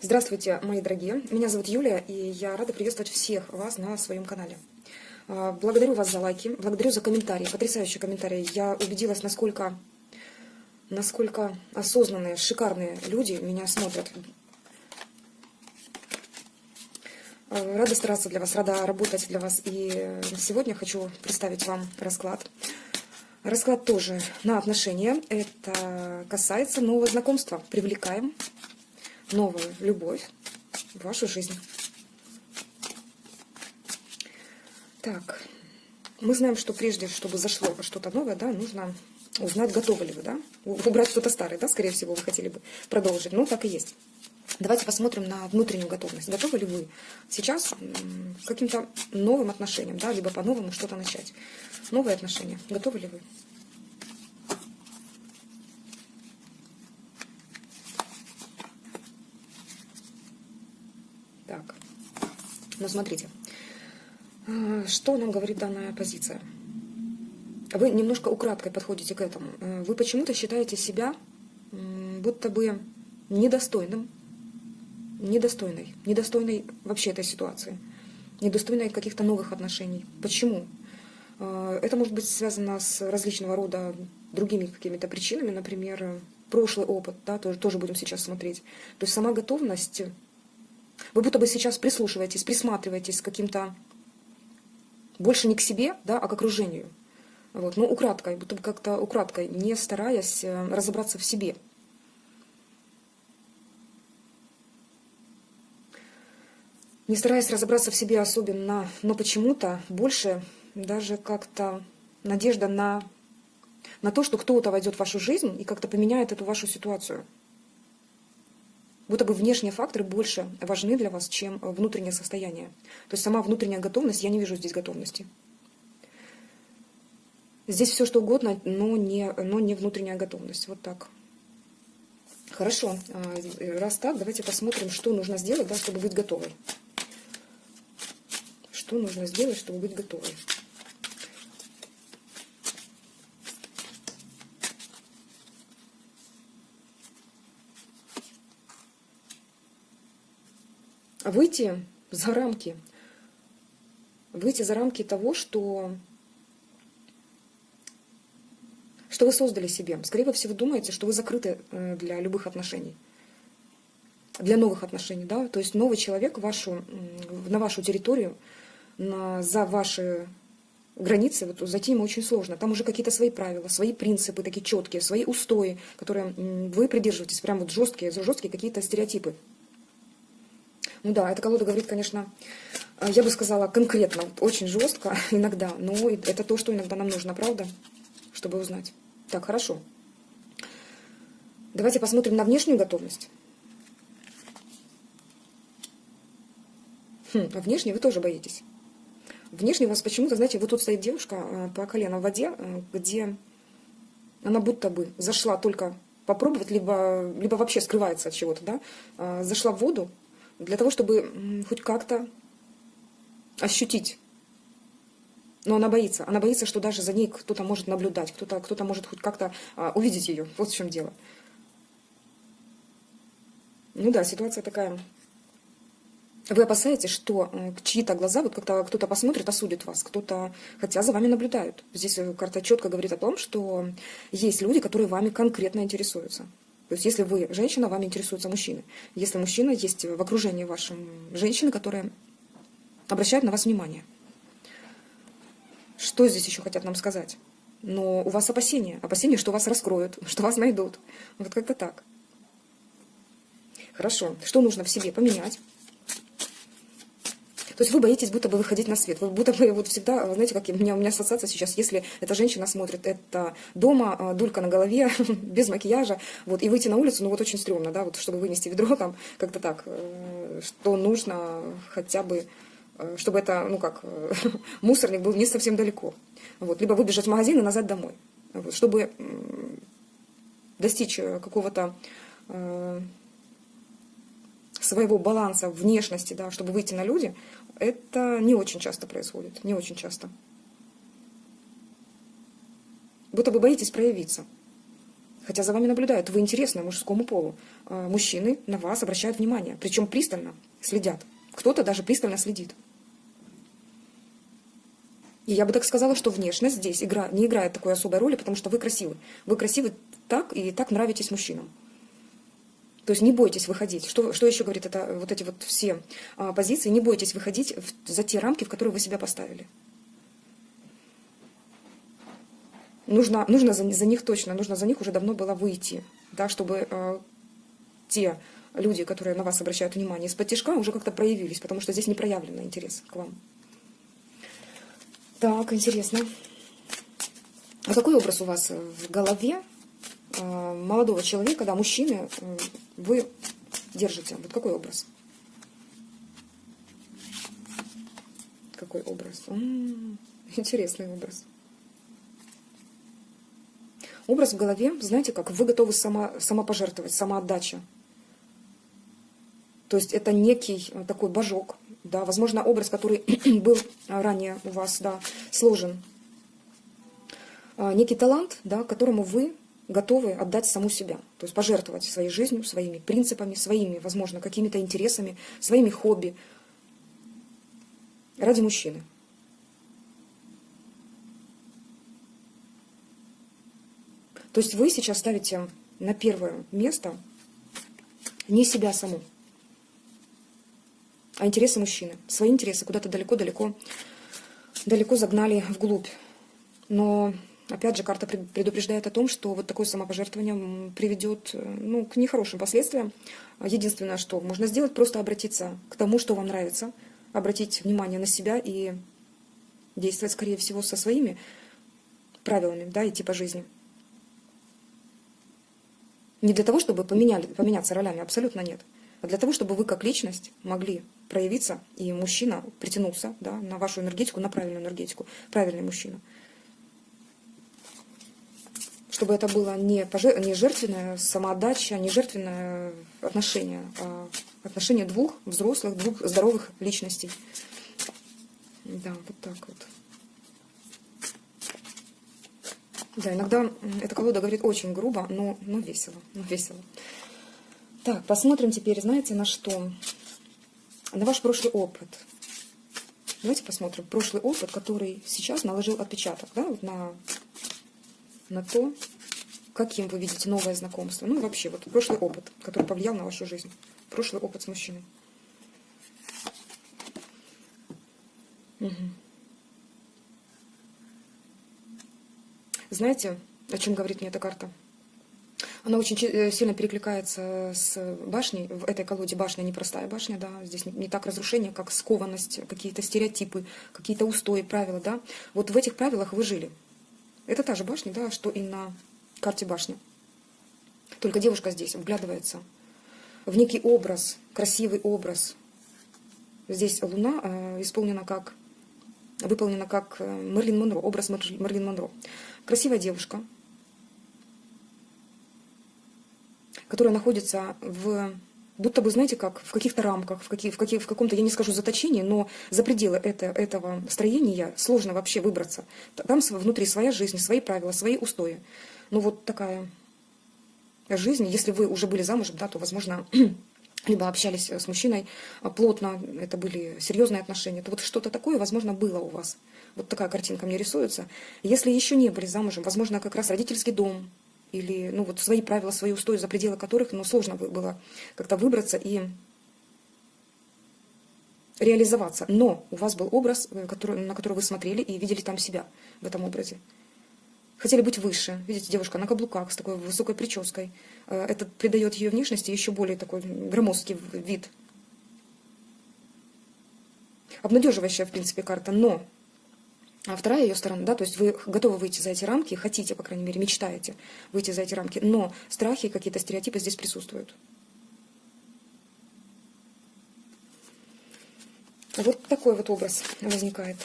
Здравствуйте, мои дорогие. Меня зовут Юлия, и я рада приветствовать всех вас на своем канале. Благодарю вас за лайки, благодарю за комментарии, потрясающие комментарии. Я убедилась, насколько осознанные, шикарные люди меня смотрят. Рада стараться для вас, рада работать для вас. И сегодня хочу представить вам расклад. Расклад тоже на отношения. Это касается нового знакомства. Привлекаем новую любовь в вашу жизнь. Так, мы знаем, что прежде, чтобы зашло что-то новое, да, нужно узнать, готовы ли вы, да, убрать что-то старое, да, скорее всего, вы хотели бы продолжить. Ну, так и есть. Давайте посмотрим на внутреннюю готовность. Готовы ли вы сейчас к каким-то новым отношениям, да, либо по-новому что-то начать? Новые отношения. Готовы ли вы? Так, ну смотрите, что нам говорит данная позиция? Вы немножко украдкой подходите к этому. Вы почему-то считаете себя будто бы недостойной вообще этой ситуации, недостойной каких-то новых отношений. Почему? Это может быть связано с различного рода другими какими-то причинами, например, прошлый опыт, да, тоже будем сейчас смотреть. То есть сама готовность. Вы будто бы сейчас прислушиваетесь, присматриваетесь к каким-то, больше не к себе, да, а к окружению. Вот. Ну, украдкой, будто бы как-то украдкой, не стараясь разобраться в себе. Не стараясь разобраться в себе особенно, но почему-то больше даже как-то надежда на то, что кто-то войдет в вашу жизнь и как-то поменяет эту вашу ситуацию. Будто бы внешние факторы больше важны для вас, чем внутреннее состояние. То есть сама внутренняя готовность, я не вижу здесь готовности. Здесь все что угодно, но не внутренняя готовность. Вот так. Хорошо. Раз так, давайте посмотрим, что нужно сделать, да, чтобы быть готовой. Что нужно сделать, чтобы быть готовой? Выйти за рамки того, что вы создали себе. Скорее всего, думаете, что вы закрыты для любых отношений, для новых отношений, да, то есть новый человек на вашу территорию, за ваши границы, вот зайти ему очень сложно. Там уже какие-то свои правила, свои принципы такие четкие, свои устои, которые вы придерживаетесь, прям вот жесткие какие-то стереотипы. Ну да, эта колода говорит, конечно, я бы сказала конкретно, очень жестко иногда, но это то, что иногда нам нужно, правда, чтобы узнать. Так, хорошо. Давайте посмотрим на внешнюю готовность. А внешне вы тоже боитесь. Внешне у вас почему-то, знаете, вот тут стоит девушка по колено в воде, где она будто бы зашла только попробовать, либо вообще скрывается от чего-то, да, зашла в воду, для того, чтобы хоть как-то ощутить. Но она боится. Она боится, что даже за ней кто-то может наблюдать, кто-то может хоть как-то увидеть ее. Вот в чем дело. Ну да, ситуация такая. Вы опасаетесь, что чьи-то глаза, вот как-то кто-то посмотрит, осудит вас, хотя за вами наблюдают. Здесь карта четко говорит о том, что есть люди, которые вами конкретно интересуются. То есть если вы женщина, вами интересуются мужчины. Если мужчина, есть в окружении вашем женщины, которые обращают на вас внимание. Что здесь еще хотят нам сказать? Но у вас опасения, что вас раскроют, что вас найдут. Вот как-то так. Хорошо. Что нужно в себе поменять? То есть вы боитесь будто бы выходить на свет. Вы будто бы вот всегда, знаете, как у меня ассоциация сейчас, если эта женщина смотрит это дома, дулька на голове, без макияжа, вот, и выйти на улицу, ну вот очень стрёмно, да, вот, чтобы вынести ведро там, как-то так, что нужно хотя бы, чтобы это, ну как, мусорник был не совсем далеко. Вот, либо выбежать в магазин и назад домой. Вот, чтобы достичь какого-то своего баланса внешности, да, чтобы выйти на люди, это не очень часто происходит, не очень часто. Будто бы боитесь проявиться. Хотя за вами наблюдают, вы интересны мужскому полу. Мужчины на вас обращают внимание, причем пристально следят. Кто-то даже пристально следит. И я бы так сказала, что внешность здесь не играет такой особой роли, потому что вы красивы. Вы красивы так и так нравитесь мужчинам. То есть не бойтесь выходить. Что еще говорит это, вот эти вот все позиции? Не бойтесь выходить за те рамки, в которые вы себя поставили. Нужно за них точно, нужно за них уже давно было выйти, да, чтобы те люди, которые на вас обращают внимание из-под тишка, уже как-то проявились, потому что здесь не проявлен интерес к вам. Так, интересно. А какой образ у вас в голове молодого человека, да, мужчины, вы держите? Вот какой образ? Какой образ? Интересный образ. Образ в голове, знаете как, вы готовы самопожертвовать, самоотдача. То есть это некий такой божок, да, возможно, образ, который был ранее у вас, да, сложен. Некий талант, да, которому вы готовы отдать саму себя. То есть пожертвовать своей жизнью, своими принципами, своими, возможно, какими-то интересами, своими хобби ради мужчины. То есть вы сейчас ставите на первое место не себя саму, а интересы мужчины. Свои интересы куда-то далеко загнали вглубь. Но, опять же, карта предупреждает о том, что вот такое самопожертвование приведет, ну, к нехорошим последствиям. Единственное, что можно сделать, просто обратиться к тому, что вам нравится, обратить внимание на себя и действовать, скорее всего, со своими правилами, да, идти по жизни. Не для того, чтобы поменяться ролями, абсолютно нет. А для того, чтобы вы как личность могли проявиться, и мужчина притянулся, да, на вашу энергетику, на правильную энергетику, правильный мужчина. Чтобы это было не жертвенная самоотдача, не жертвенное отношение, а отношение двух взрослых, двух здоровых личностей. Да, вот так вот. Да, иногда эта колода говорит очень грубо, но весело, весело. Так, посмотрим теперь, знаете, на что? На ваш прошлый опыт. Давайте посмотрим прошлый опыт, который сейчас наложил отпечаток, да, вот на то, каким вы видите новое знакомство. Ну, вообще, вот прошлый опыт, который повлиял на вашу жизнь. Прошлый опыт с мужчиной. Угу. Знаете, о чем говорит мне эта карта? Она очень сильно перекликается с башней. В этой колоде башня непростая башня, да, здесь не так разрушение, как скованность, какие-то стереотипы, какие-то устои, правила, да. Вот в этих правилах вы жили. Это та же башня, да, что и на карте башни. Только девушка здесь вглядывается в некий образ, красивый образ. Здесь луна выполнена как Мерлин Монро, образ Мерлин Монро. Красивая девушка, которая находится будто бы, знаете, как в каких-то рамках, в каком-то, я не скажу заточении, но за пределы этого строения сложно вообще выбраться. Там внутри своя жизнь, свои правила, свои устои. Ну вот такая жизнь. Если вы уже были замужем, да, то, возможно, либо общались с мужчиной плотно, это были серьезные отношения, то вот что-то такое, возможно, было у вас. Вот такая картинка мне рисуется. Если еще не были замужем, возможно, как раз родительский дом, или, ну, вот свои правила, свои устои, за пределы которых, ну, сложно было как-то выбраться и реализоваться. Но у вас был образ, на который вы смотрели и видели там себя в этом образе. Хотели быть выше. Видите, девушка на каблуках, с такой высокой прической. Это придает ее внешности еще более такой громоздкий вид. Обнадеживающая, в принципе, карта, но... А вторая ее сторона, да, то есть вы готовы выйти за эти рамки, хотите, по крайней мере, мечтаете выйти за эти рамки, но страхи, какие-то стереотипы здесь присутствуют. Вот такой вот образ возникает.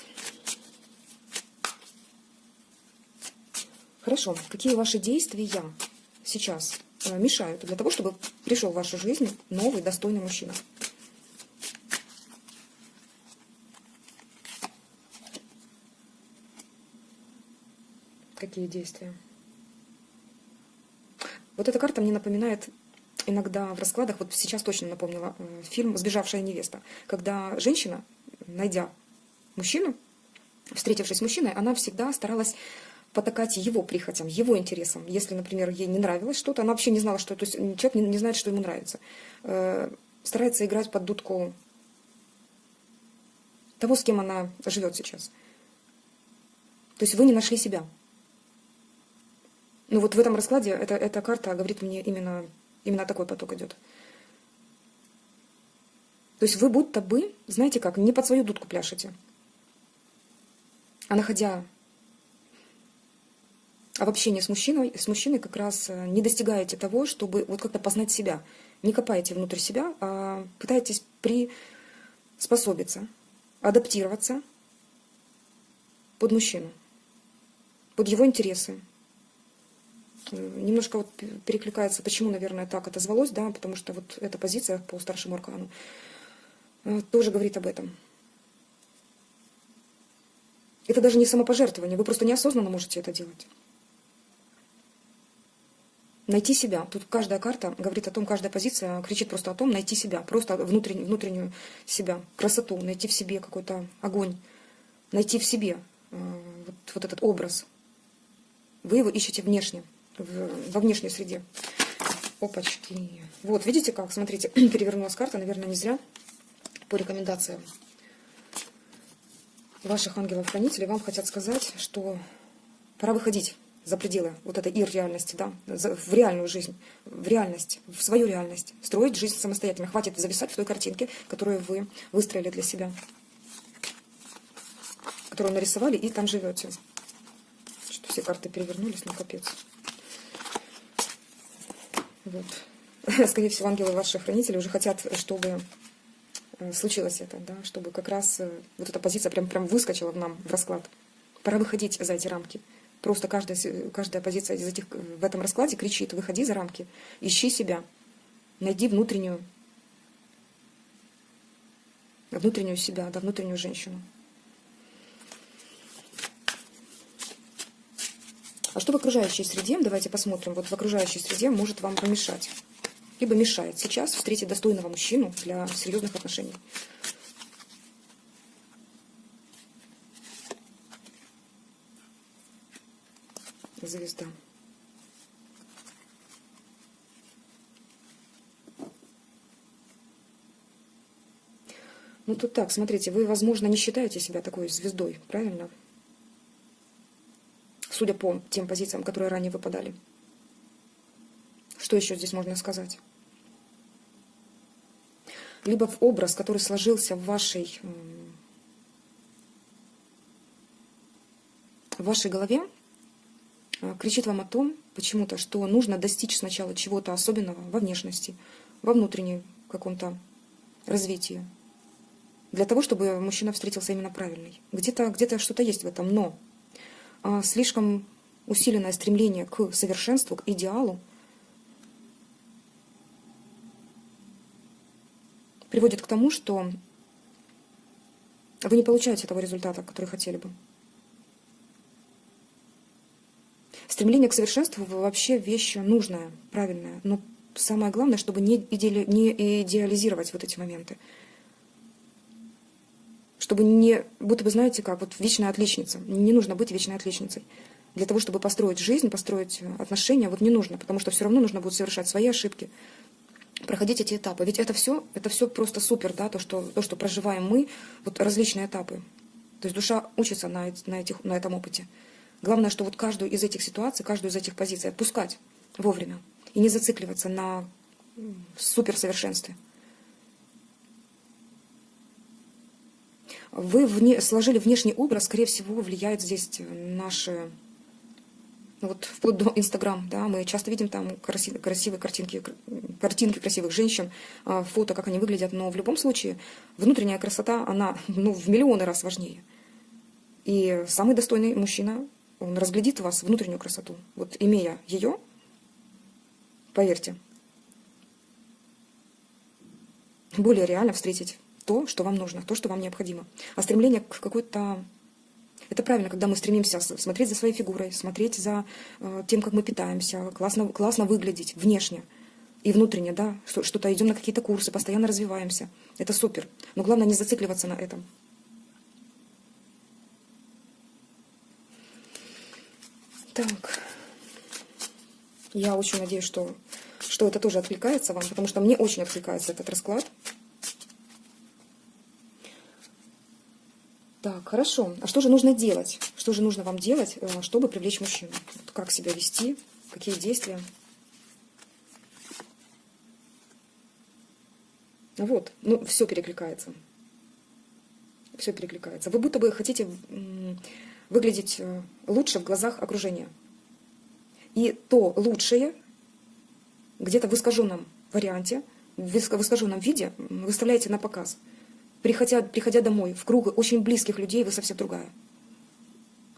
Хорошо, какие ваши действия сейчас мешают для того, чтобы пришел в вашу жизнь новый, достойный мужчина? Какие действия? Вот эта карта мне напоминает иногда в раскладах, вот сейчас точно напомнила, фильм «Сбежавшая невеста», когда женщина, найдя мужчину, встретившись с мужчиной, она всегда старалась потакать его прихотям, его интересам. Если, например, ей не нравилось что-то, она вообще не знала, что... То есть человек не знает, что ему нравится. Старается играть под дудку того, с кем она живет сейчас. То есть вы не нашли себя. Ну вот в этом раскладе эта карта говорит мне именно такой поток идет. То есть вы будто бы, знаете как, не под свою дудку пляшете, а находя в общении с мужчиной как раз не достигаете того, чтобы вот как-то познать себя. Не копаете внутрь себя, а пытаетесь приспособиться, адаптироваться под мужчину, под его интересы. Немножко вот перекликается, почему, наверное, так отозвалось, да, потому что вот эта позиция по старшему аркану тоже говорит об этом. Это даже не самопожертвование, вы просто неосознанно можете это делать. Найти себя. Тут каждая карта говорит о том, каждая позиция кричит просто о том, найти себя, просто внутреннюю себя, красоту, найти в себе какой-то огонь, найти в себе вот этот образ. Вы его ищете внешне, во внешней среде. Опачки. Вот, видите как? Смотрите, перевернулась карта, наверное, не зря. По рекомендациям ваших ангелов-хранителей вам хотят сказать, что пора выходить за пределы вот этой ир-реальности, да, в реальную жизнь, в реальность, в свою реальность, строить жизнь самостоятельно. Хватит зависать в той картинке, которую вы выстроили для себя, которую нарисовали, и там живете. Что все карты перевернулись, ну капец. Вот. Скорее всего, ангелы ваших хранителей уже хотят, чтобы случилось это, да, чтобы как раз вот эта позиция прям выскочила в расклад. Пора выходить за эти рамки. Просто каждая позиция из этих в этом раскладе кричит: выходи за рамки, ищи себя, найди внутреннюю себя, да, внутреннюю женщину. А что в окружающей среде, давайте посмотрим, вот в окружающей среде может вам помешать, либо мешает сейчас встретить достойного мужчину для серьезных отношений. Звезда. Ну тут так, смотрите, вы, возможно, не считаете себя такой звездой, правильно? Судя по тем позициям, которые ранее выпадали. Что еще здесь можно сказать? Либо в образ, который сложился в вашей голове, кричит вам о том, почему-то, что нужно достичь сначала чего-то особенного во внешности, во внутреннем каком-то развитии, для того, чтобы мужчина встретился именно правильный. Где-то что-то есть в этом, но слишком усиленное стремление к совершенству, к идеалу приводит к тому, что вы не получаете того результата, который хотели бы. Стремление к совершенству вообще вещь нужная, правильная, но самое главное, чтобы не идеализировать вот эти моменты. Чтобы не, будто бы, знаете, как вот вечная отличница. Не нужно быть вечной отличницей. Для того, чтобы построить жизнь, построить отношения, вот не нужно, потому что все равно нужно будет совершать свои ошибки, проходить эти этапы. Ведь это все просто супер, да, то, что проживаем мы, вот различные этапы. То есть душа учится на этом опыте. Главное, что вот каждую из этих ситуаций, каждую из этих позиций отпускать вовремя и не зацикливаться на суперсовершенстве. Вы сложили внешний образ, скорее всего, влияет здесь наши, вот вплоть до Инстаграм, да, мы часто видим там красивые картинки красивых женщин, фото, как они выглядят, но в любом случае внутренняя красота, она в миллионы раз важнее. И самый достойный мужчина, он разглядит в вас внутреннюю красоту. Вот имея ее, поверьте, более реально встретить то, что вам нужно, то, что вам необходимо. А стремление к какой-то Это правильно, когда мы стремимся смотреть за своей фигурой, смотреть за тем, как мы питаемся, классно выглядеть внешне и внутренне, да, что-то идем на какие-то курсы, постоянно развиваемся. Это супер. Но главное не зацикливаться на этом. Так. Я очень надеюсь, что это тоже откликается вам, потому что мне очень откликается этот расклад. Так, хорошо. А что же нужно делать? Что же нужно вам делать, чтобы привлечь мужчину? Вот как себя вести? Какие действия? Вот, ну, все перекликается. Все перекликается. Вы будто бы хотите выглядеть лучше в глазах окружения. И то лучшее где-то в искаженном варианте, в искаженном виде выставляете на показ. Приходя домой в круг очень близких людей, вы совсем другая.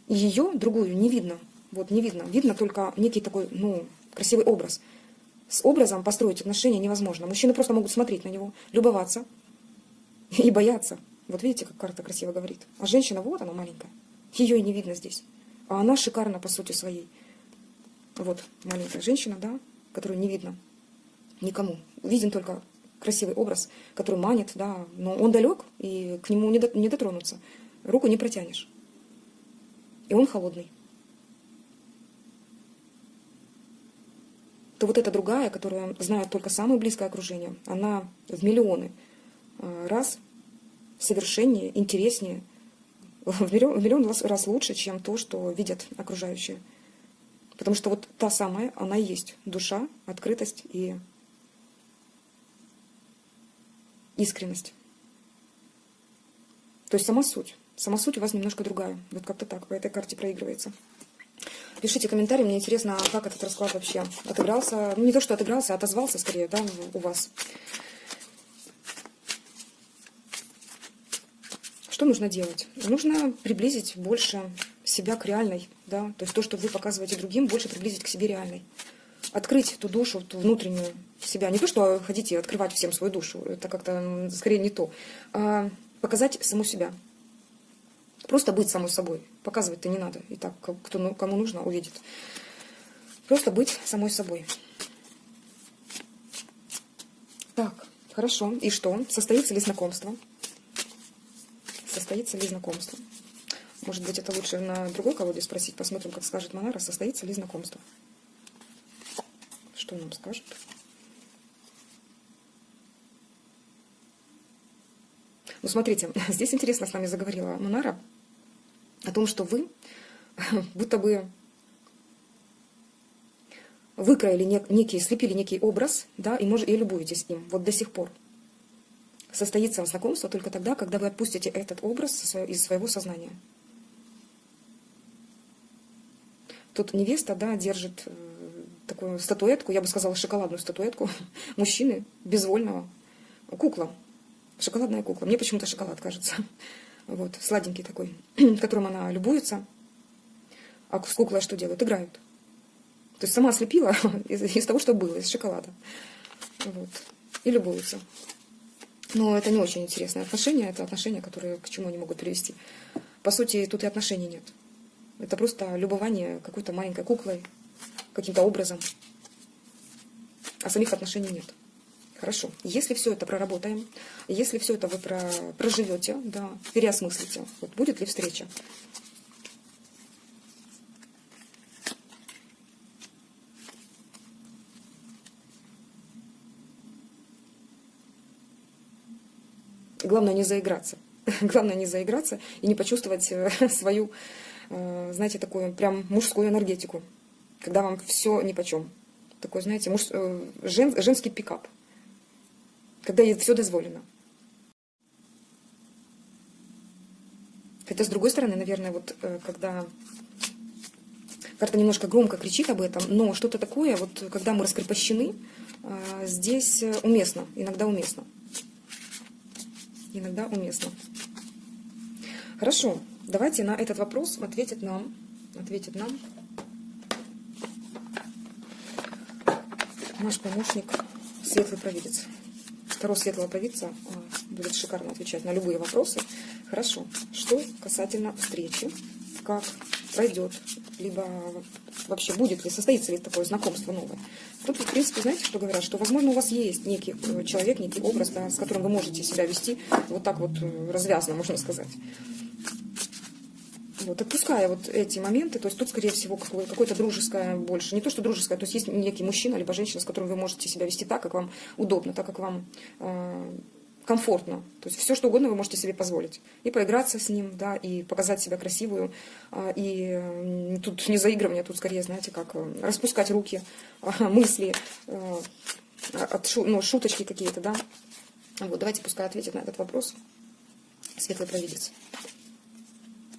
И ее, другую, не видно. Вот не видно. Видно только некий такой, ну, красивый образ. С образом построить отношения невозможно. Мужчины просто могут смотреть на него, любоваться и бояться. Вот видите, как карта красиво говорит. А женщина, вот она маленькая. Ее и не видно здесь. А она шикарна по сути своей. Вот маленькая женщина, да, которую не видно никому. Виден только красивый образ, который манит, да, но он далек, и к нему не дотронуться. Руку не протянешь. И он холодный. То вот эта другая, которая знает только самое близкое окружение, она в миллионы раз совершеннее, интереснее, в миллион раз лучше, чем то, что видят окружающие. Потому что вот та самая, она и есть душа, открытость и искренность. То есть сама суть. Сама суть у вас немножко другая. Вот как-то так по этой карте проигрывается. Пишите комментарии, мне интересно, как этот расклад вообще отыгрался. Ну, не то, что отыгрался, а отозвался скорее, да, у вас. Что нужно делать? Нужно приблизить больше себя к реальной, да, то есть то, что вы показываете другим, больше приблизить к себе реальной. Открыть ту душу, ту внутреннюю себя. Не то, что хотите открывать всем свою душу, это как-то скорее не то. А показать саму себя. Просто быть самой собой. Показывать-то не надо. И так, кому нужно, увидит. Просто быть самой собой. Так, хорошо. И что? Состоится ли знакомство? Состоится ли знакомство? Может быть, это лучше на другой колоде спросить. Посмотрим, как скажет Монара, состоится ли знакомство. Что нам скажет? Ну, смотрите, здесь интересно с нами заговорила Монара о том, что вы будто бы выкроили слепили некий образ, да, и любуетесь им вот до сих пор. Состоится знакомство только тогда, когда вы отпустите этот образ из своего сознания. Тут невеста, да, держит такую статуэтку, я бы сказала, шоколадную статуэтку мужчины, безвольного, кукла, шоколадная кукла. Мне почему-то шоколад кажется. Вот, сладенький такой, которым она любуется. А с куклой что делают? Играют. То есть сама слепила из того, что было, из шоколада. Вот. И любуются. Но это не очень интересные отношения. Это отношения, которые к чему они могут привести. По сути, тут и отношений нет. Это просто любование какой-то маленькой куклой, каким-то образом. А самих отношений нет. Хорошо. Если все это проработаем, если все это вы проживете, да, переосмыслите, вот будет ли встреча? Главное не заиграться. Главное не заиграться и не почувствовать свою, знаете, такую прям мужскую энергетику, когда вам все нипочем. Такой, знаете, женский пикап. Когда ей все дозволено. Хотя, с другой стороны, наверное, вот когда карта немножко громко кричит об этом, но что-то такое, вот когда мы раскрепощены, здесь уместно, иногда уместно. Иногда уместно. Хорошо, давайте на этот вопрос ответит нам наш помощник, светлый провидец. Второй светлого провидца будет шикарно отвечать на любые вопросы. Хорошо. Что касательно встречи как пройдет, либо вообще будет ли, состоится ли такое знакомство новое. Тут, в принципе, знаете, что говорят? Что, возможно, у вас есть некий человек, некий образ, да, с которым вы можете себя вести вот так вот развязно, можно сказать. Вот, отпуская вот эти моменты, то есть тут, скорее всего, какое-то дружеское больше. Не то, что дружеское, то есть есть некий мужчина, либо женщина, с которым вы можете себя вести так, как вам удобно, так, как вам комфортно. То есть все, что угодно вы можете себе позволить. И поиграться с ним, да, и показать себя красивую. И тут не заигрывание, тут скорее, знаете, как распускать руки, мысли, шуточки какие-то, да. Вот, давайте пускай ответит на этот вопрос светлый провидец.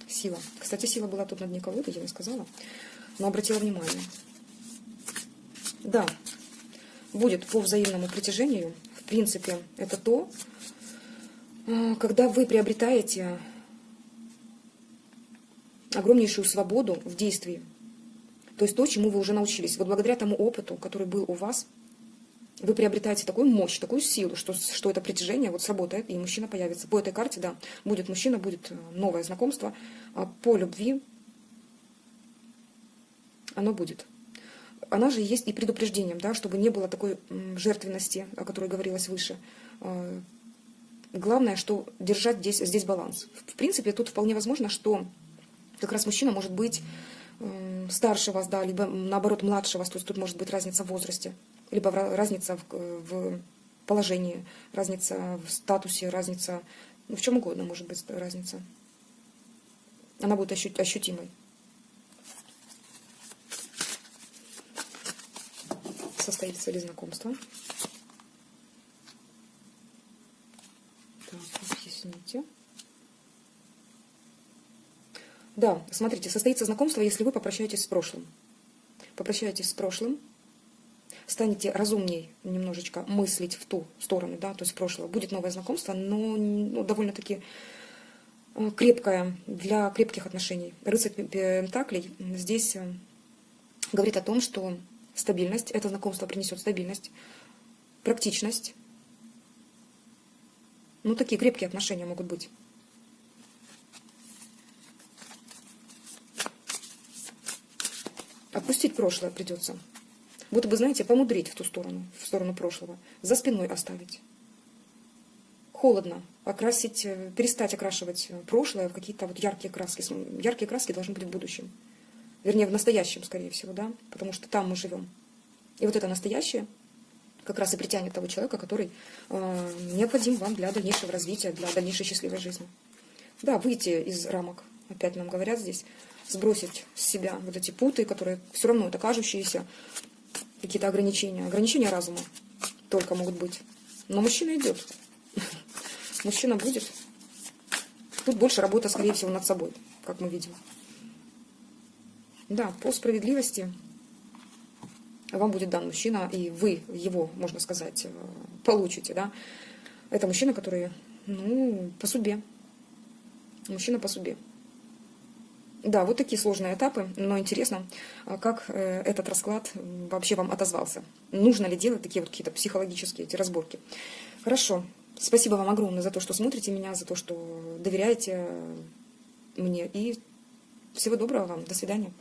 Сила. Кстати, сила была тут на дне колоды, я не сказала, но обратила внимание. Да, будет по взаимному притяжению. В принципе, это то, когда вы приобретаете огромнейшую свободу в действии. То есть то, чему вы уже научились. Вот благодаря тому опыту, который был у вас, вы приобретаете такую мощь, такую силу, что это притяжение вот сработает, и мужчина появится. По этой карте, да, будет мужчина, будет новое знакомство. По любви оно будет. Она же есть и предупреждением, да, чтобы не было такой жертвенности, о которой говорилось выше. Главное, что держать здесь баланс. В принципе, тут вполне возможно, что как раз мужчина может быть старше вас, да, либо наоборот младше вас, то есть тут может быть разница в возрасте, либо разница в положении, разница в статусе, разница, ну, в чем угодно может быть разница. Она будет ощутимой. Состоится ли знакомство? Так, объясните. Да, смотрите, состоится знакомство, если вы попрощаетесь с прошлым. Попрощаетесь с прошлым, станете разумней немножечко мыслить в ту сторону, да, то есть прошлого. Будет новое знакомство, но довольно-таки крепкое, для крепких отношений. Рыцарь Пентаклей здесь говорит о том, что стабильность, это знакомство принесет стабильность, практичность. Ну, такие крепкие отношения могут быть. Отпустить прошлое придется. Будто бы, знаете, помудрить в сторону прошлого. За спиной оставить. Холодно. Окрасить, перестать окрашивать прошлое в какие-то вот яркие краски. Яркие краски должны быть в будущем. Вернее, в настоящем, скорее всего, да? Потому что там мы живем. И вот это настоящее как раз и притянет того человека, который необходим вам для дальнейшего развития, для дальнейшей счастливой жизни. Да, выйти из рамок, опять нам говорят здесь, сбросить с себя вот эти путы, которые все равно это кажущиеся, какие-то ограничения. Ограничения разума только могут быть. Но мужчина идет. Мужчина будет. Тут больше работа, скорее всего, над собой, как мы видим. Да, по справедливости вам будет дан мужчина, и вы его, можно сказать, получите, да. Это мужчина, который, ну, по судьбе. Мужчина по судьбе. Да, вот такие сложные этапы, но интересно, как этот расклад вообще вам отозвался. Нужно ли делать такие вот какие-то психологические эти разборки. Хорошо. Спасибо вам огромное за то, что смотрите меня, за то, что доверяете мне. И всего доброго вам. До свидания.